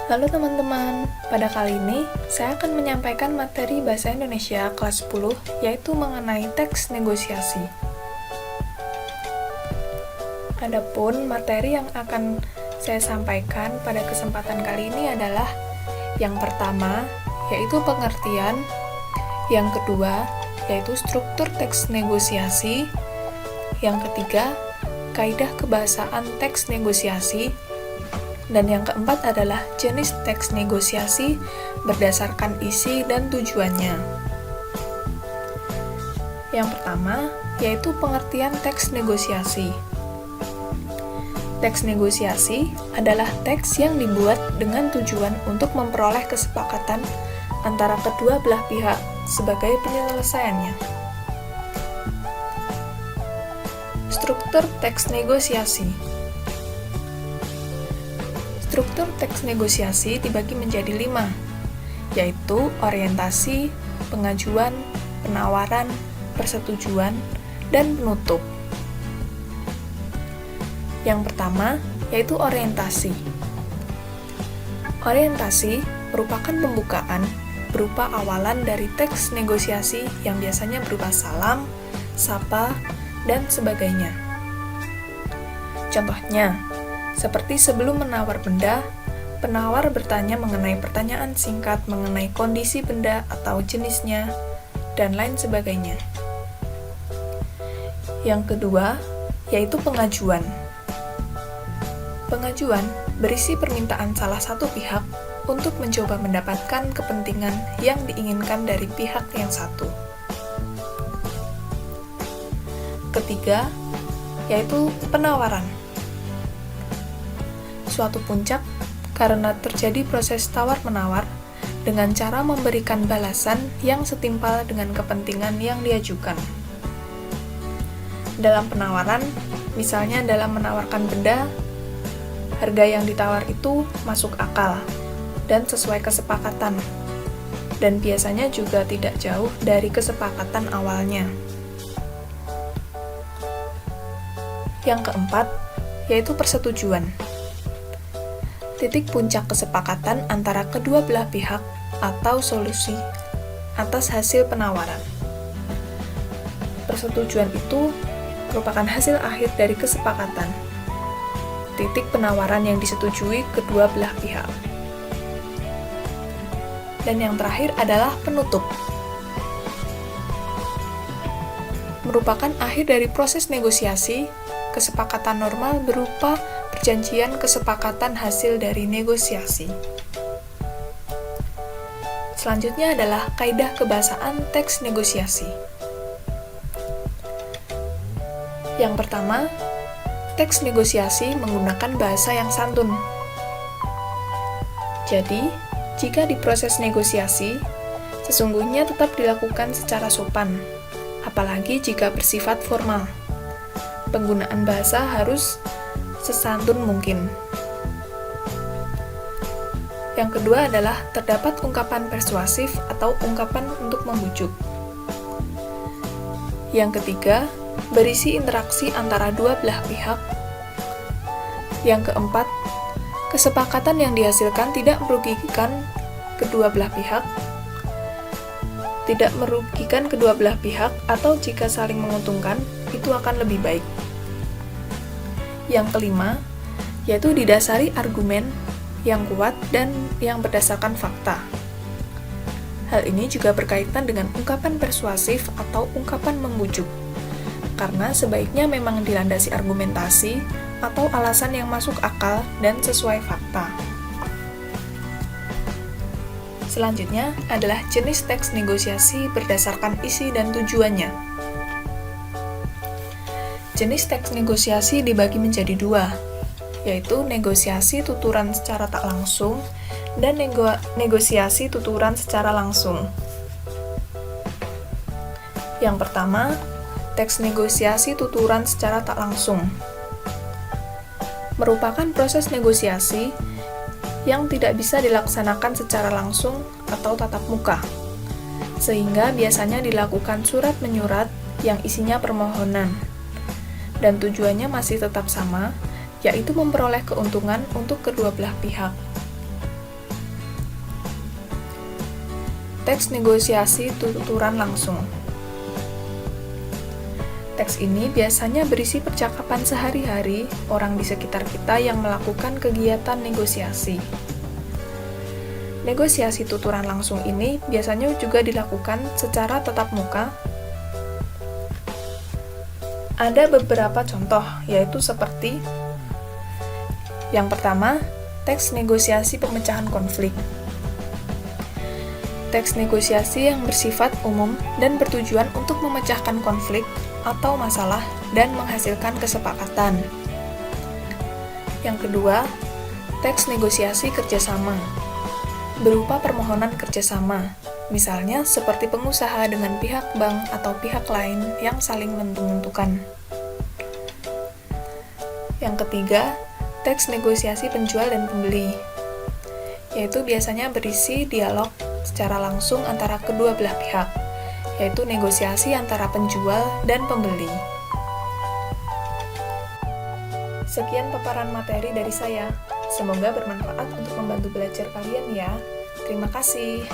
Halo teman-teman, pada kali ini saya akan menyampaikan materi Bahasa Indonesia kelas 10, yaitu mengenai teks negosiasi. Adapun materi yang akan saya sampaikan pada kesempatan kali ini adalah yang pertama, yaitu pengertian, yang kedua, yaitu struktur teks negosiasi, yang ketiga, kaidah kebahasaan teks negosiasi, dan yang keempat adalah jenis teks negosiasi berdasarkan isi dan tujuannya. Yang pertama, yaitu pengertian teks negosiasi. Teks negosiasi adalah teks yang dibuat dengan tujuan untuk memperoleh kesepakatan antara kedua belah pihak sebagai penyelesaiannya. Struktur teks negosiasi. Struktur teks negosiasi dibagi menjadi 5, yaitu orientasi, pengajuan, penawaran, persetujuan, dan penutup. Yang pertama, yaitu orientasi. Orientasi merupakan pembukaan berupa awalan dari teks negosiasi yang biasanya berupa salam, sapa, dan sebagainya. Contohnya, seperti sebelum menawar benda, penawar bertanya mengenai pertanyaan singkat mengenai kondisi benda atau jenisnya, dan lain sebagainya. Yang kedua, yaitu pengajuan. Pengajuan berisi permintaan salah satu pihak untuk mencoba mendapatkan kepentingan yang diinginkan dari pihak yang satu. Ketiga, yaitu penawaran. Suatu puncak karena terjadi proses tawar-menawar dengan cara memberikan balasan yang setimpal dengan kepentingan yang diajukan. Dalam penawaran, misalnya dalam menawarkan benda, harga yang ditawar itu masuk akal dan sesuai kesepakatan, dan biasanya juga tidak jauh dari kesepakatan awalnya. Yang keempat, yaitu persetujuan. Titik puncak kesepakatan antara kedua belah pihak atau solusi atas hasil penawaran. Persetujuan itu merupakan hasil akhir dari kesepakatan. Titik penawaran yang disetujui kedua belah pihak. Dan yang terakhir adalah penutup. Merupakan akhir dari proses negosiasi, kesepakatan normal berupa perjanjian kesepakatan hasil dari negosiasi. Selanjutnya adalah kaidah kebahasaan teks negosiasi. Yang pertama, teks negosiasi menggunakan bahasa yang santun. Jadi, jika di proses negosiasi, sesungguhnya tetap dilakukan secara sopan, apalagi jika bersifat formal. Penggunaan bahasa harus sesantun mungkin. Yang kedua adalah terdapat ungkapan persuasif atau ungkapan untuk membujuk. Yang ketiga, berisi interaksi antara dua belah pihak. Yang keempat, kesepakatan yang dihasilkan tidak merugikan kedua belah pihak. Tidak merugikan kedua belah pihak, atau jika saling menguntungkan, itu akan lebih baik. Yang kelima, yaitu didasari argumen yang kuat dan yang berdasarkan fakta. Hal ini juga berkaitan dengan ungkapan persuasif atau ungkapan membujuk, karena sebaiknya memang dilandasi argumentasi atau alasan yang masuk akal dan sesuai fakta. Selanjutnya adalah jenis teks negosiasi berdasarkan isi dan tujuannya. Jenis teks negosiasi dibagi menjadi 2, yaitu negosiasi tuturan secara tak langsung dan negosiasi tuturan secara langsung. Yang pertama, teks negosiasi tuturan secara tak langsung. Merupakan proses negosiasi yang tidak bisa dilaksanakan secara langsung atau tatap muka, sehingga biasanya dilakukan surat menyurat yang isinya permohonan, dan tujuannya masih tetap sama, yaitu memperoleh keuntungan untuk kedua belah pihak. teks negosiasi tuturan langsung. Teks ini biasanya berisi percakapan sehari-hari orang di sekitar kita yang melakukan kegiatan negosiasi. Negosiasi tuturan langsung ini biasanya juga dilakukan secara tatap muka. Ada beberapa contoh, yaitu seperti yang pertama, teks negosiasi pemecahan konflik. Teks negosiasi yang bersifat umum dan bertujuan untuk memecahkan konflik atau masalah dan menghasilkan kesepakatan. Yang kedua, teks negosiasi kerjasama berupa permohonan kerjasama, misalnya seperti pengusaha dengan pihak bank atau pihak lain yang saling menentukan. Yang ketiga, teks negosiasi penjual dan pembeli, yaitu biasanya berisi dialog secara langsung antara kedua belah pihak, yaitu negosiasi antara penjual dan pembeli. Sekian paparan materi dari saya. Semoga bermanfaat untuk membantu belajar kalian ya. Terima kasih.